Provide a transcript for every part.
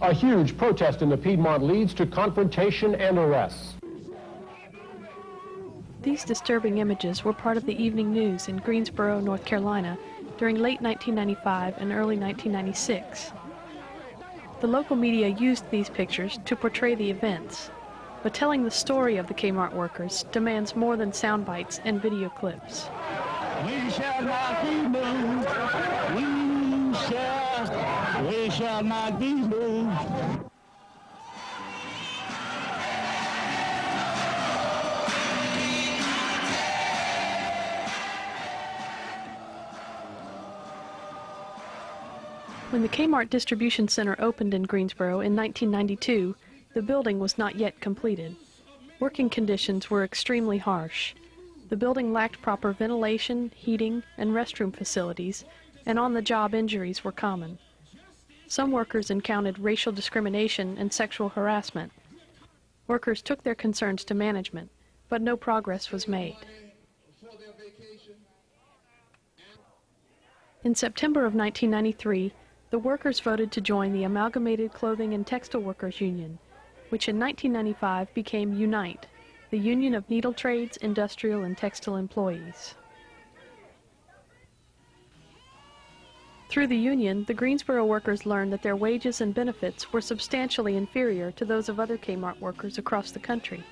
A huge protest in the Piedmont leads to confrontation and arrests. These disturbing images were part of the evening news in Greensboro, North Carolina during late 1995 and early 1996. The local media used these pictures to portray the events, but telling the story of the K-Mart workers demands more than sound bites and video clips. We shall not be moved. We shall not be moved. When the K-Mart distribution center opened in Greensboro in 1992, the building was not yet completed. Working conditions were extremely harsh. The building lacked proper ventilation, heating, and restroom facilities, and on-the-job injuries were common. Some workers encountered racial discrimination and sexual harassment. Workers took their concerns to management, but no progress was made. In September of 1993, the workers voted to join the Amalgamated Clothing and Textile Workers Union, which in 1995 became UNITE, the Union of Needle Trades, Industrial, and Textile Employees. Through the union, the Greensboro workers learned that their wages and benefits were substantially inferior to those of other K-Mart workers across the country.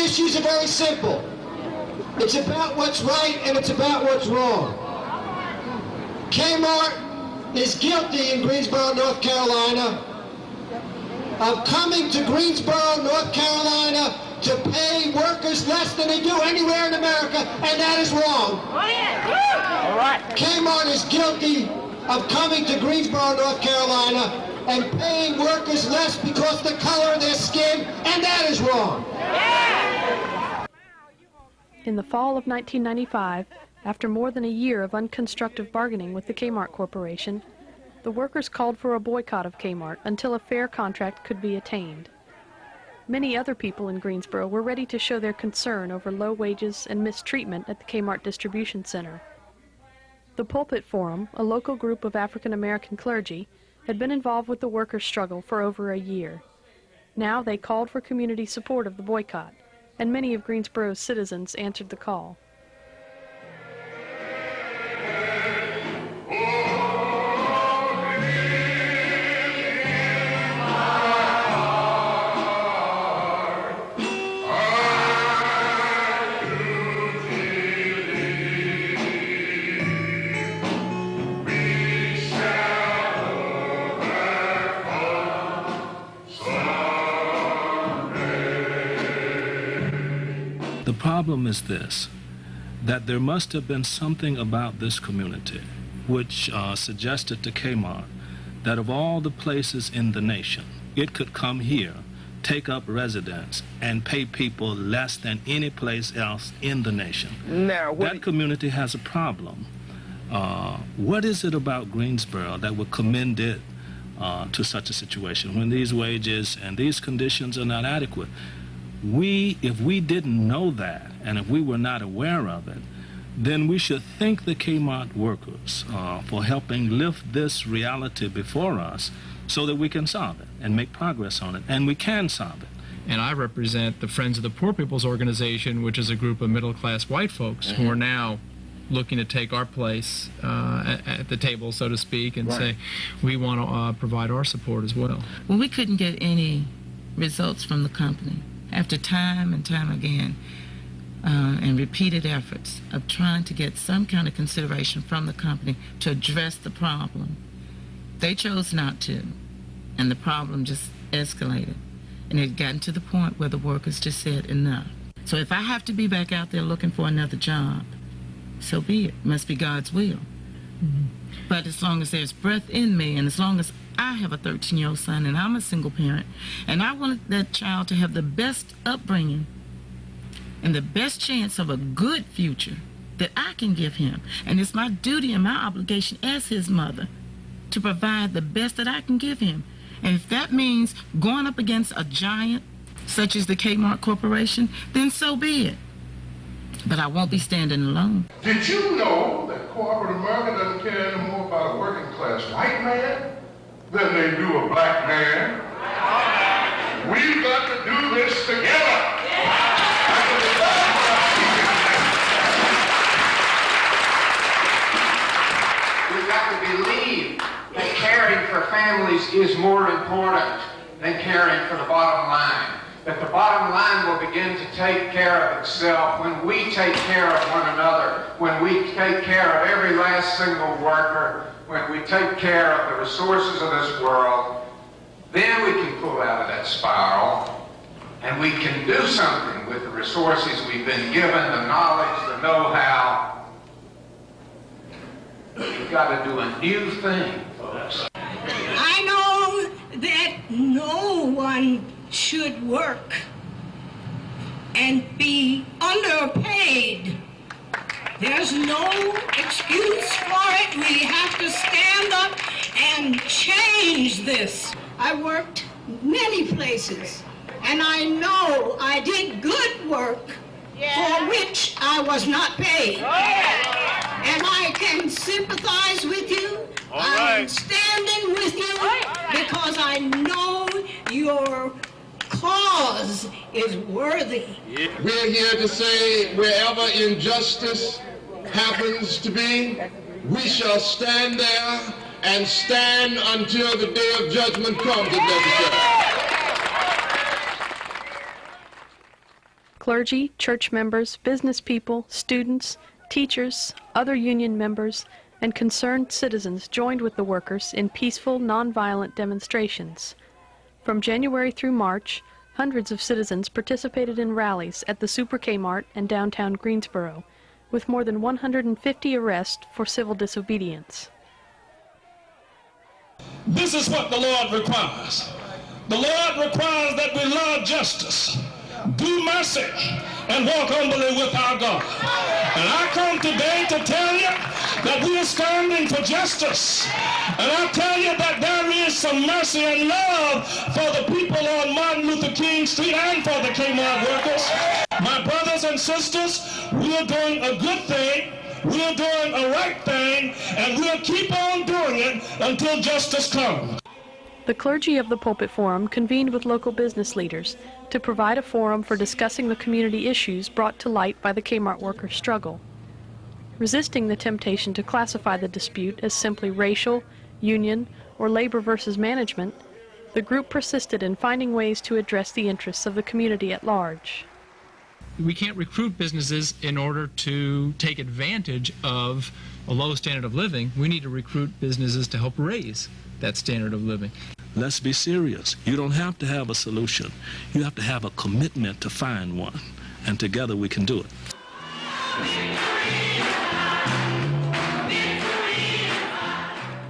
Issues are very simple. It's about what's right and it's about what's wrong. K-Mart is guilty in Greensboro, North Carolina of coming to Greensboro, North Carolina to pay workers less than they do anywhere in America, and that is wrong. Oh, yeah. All right. K-Mart is guilty of coming to Greensboro, North Carolina and paying workers less because of the color of their skin, and that is wrong. In the fall of 1995, after more than a year of unconstructive bargaining with the K-Mart Corporation, the workers called for a boycott of K-Mart until a fair contract could be attained. Many other people in Greensboro were ready to show their concern over low wages and mistreatment at the K-Mart distribution center. The Pulpit Forum, a local group of African American clergy, had been involved with the workers' struggle for over a year. Now they called for community support of the boycott, and many of Greensboro's citizens answered the call. The problem is this, that there must have been something about this community which suggested to K-Mart that of all the places in the nation, it could come here, take up residence, and pay people less than any place else in the nation. Now, that community has a problem. What is it about Greensboro that would commend it to such a situation when these wages and these conditions are not adequate? If we didn't know that, and if we were not aware of it, then we should thank the K-Mart workers for helping lift this reality before us so that we can solve it and make progress on it, and we can solve it. And I represent the Friends of the Poor People's Organization, which is a group of middle-class white folks who are now looking to take our place at the table, so to speak, and say we want to provide our support as well. When we couldn't get any results from the company, after time and time again, and repeated efforts of trying to get some kind of consideration from the company to address the problem, they chose not to, and the problem just escalated. And it had gotten to the point where the workers just said enough. So if I have to be back out there looking for another job, so be it. It must be God's will. But as long as there's breath in me, and as long as I have a 13-year-old son and I'm a single parent, and I want that child to have the best upbringing and the best chance of a good future that I can give him, and it's my duty and my obligation as his mother to provide the best that I can give him. And if that means going up against a giant such as the K-Mart Corporation, then so be it. But I won't be standing alone. Did you know that corporate America doesn't care any more about a working class white man than they do a black man? We've got to do this together. We've got to believe that caring for families is more important than caring for the bottom line. That the bottom line will begin to take care of itself when we take care of one another, when we take care of every last single worker, when we take care of the resources of this world. Then we can pull out of that spiral, and we can do something with the resources we've been given, the knowledge, the know-how. We've got to do a new thing, folks. I know that no one should work and be underpaid. There's no excuse for it. We have to stand up and change this. I worked many places, and I know I did good work for which I was not paid. And I can sympathize with you. I'm standing with you because I know your cause is worthy. We're here to say wherever injustice happens to be, we shall stand there and stand until the day of judgment comes if necessary. Clergy, church members, business people, students, teachers, other union members, and concerned citizens joined with the workers in peaceful, nonviolent demonstrations. From January through March, hundreds of citizens participated in rallies at the Super K-Mart and downtown Greensboro, with more than 150 arrests for civil disobedience. This is what the Lord requires. The Lord requires that we love justice, do mercy, and walk humbly with our God. And I come today to tell you that we are standing for justice. And I tell you that there is some mercy and love for the people on Martin Luther King Street and for the K-Mart workers. My brothers and sisters, we are doing a good thing, we are doing a right thing, and we'll keep on doing it until justice comes. The clergy of the Pulpit Forum convened with local business leaders to provide a forum for discussing the community issues brought to light by the K-Mart workers' struggle. Resisting the temptation to classify the dispute as simply racial, union, or labor versus management, the group persisted in finding ways to address the interests of the community at large. We can't recruit businesses in order to take advantage of a low standard of living. We need to recruit businesses to help raise that standard of living. Let's be serious. You don't have to have a solution. You have to have a commitment to find one, and together we can do it.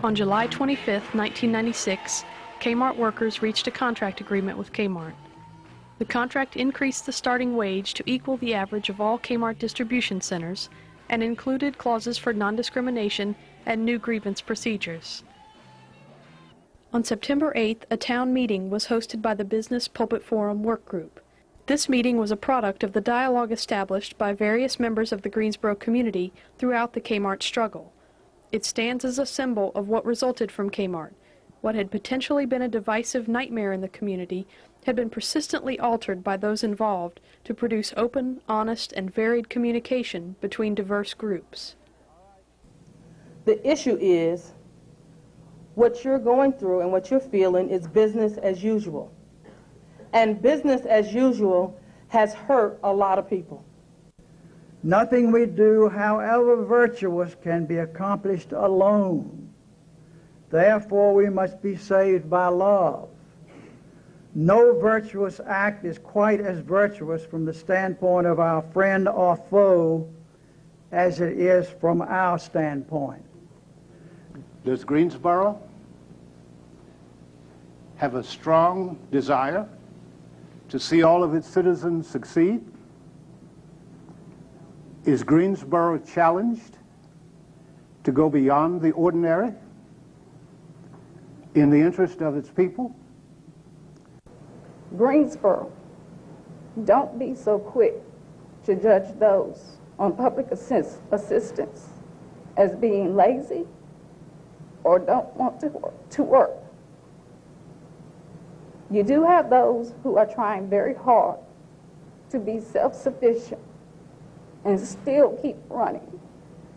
On July 25, 1996, K-Mart workers reached a contract agreement with K-Mart. The contract increased the starting wage to equal the average of all K-Mart distribution centers and included clauses for non-discrimination and new grievance procedures. On September 8th, a town meeting was hosted by the Business Pulpit Forum Work Group. This meeting was a product of the dialogue established by various members of the Greensboro community throughout the K-Mart struggle. It stands as a symbol of what resulted from K-Mart. What had potentially been a divisive nightmare in the community had been persistently altered by those involved to produce open, honest, and varied communication between diverse groups. The issue is what you're going through and what you're feeling is business as usual. And business as usual has hurt a lot of people. Nothing we do, however virtuous, can be accomplished alone. Therefore, we must be saved by love. No virtuous act is quite as virtuous from the standpoint of our friend or foe as it is from our standpoint. Does Greensboro have a strong desire to see all of its citizens succeed? Is Greensboro challenged to go beyond the ordinary in the interest of its people? Greensboro, don't be so quick to judge those on public assistance as being lazy or don't want to work. You do have those who are trying very hard to be self-sufficient and still keep running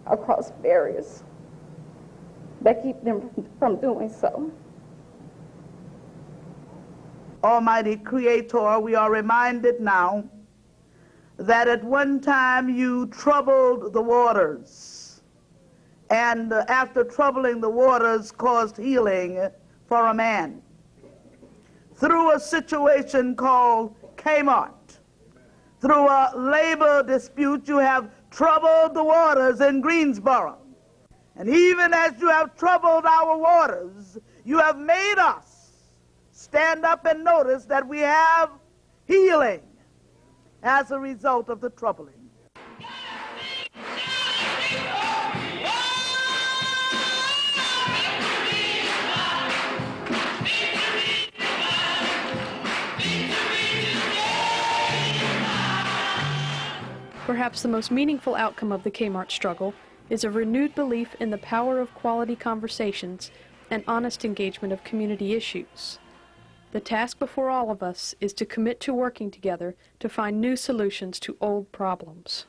across barriers that keep them from doing so. Almighty Creator, we are reminded now that at one time you troubled the waters, and after troubling the waters caused healing for a man. Through a situation called K-Mart, through a labor dispute, you have troubled the waters in Greensboro. And even as you have troubled our waters, you have made us stand up and notice that we have healing as a result of the troubling. Perhaps the most meaningful outcome of the K-Mart struggle is a renewed belief in the power of quality conversations and honest engagement of community issues. The task before all of us is to commit to working together to find new solutions to old problems.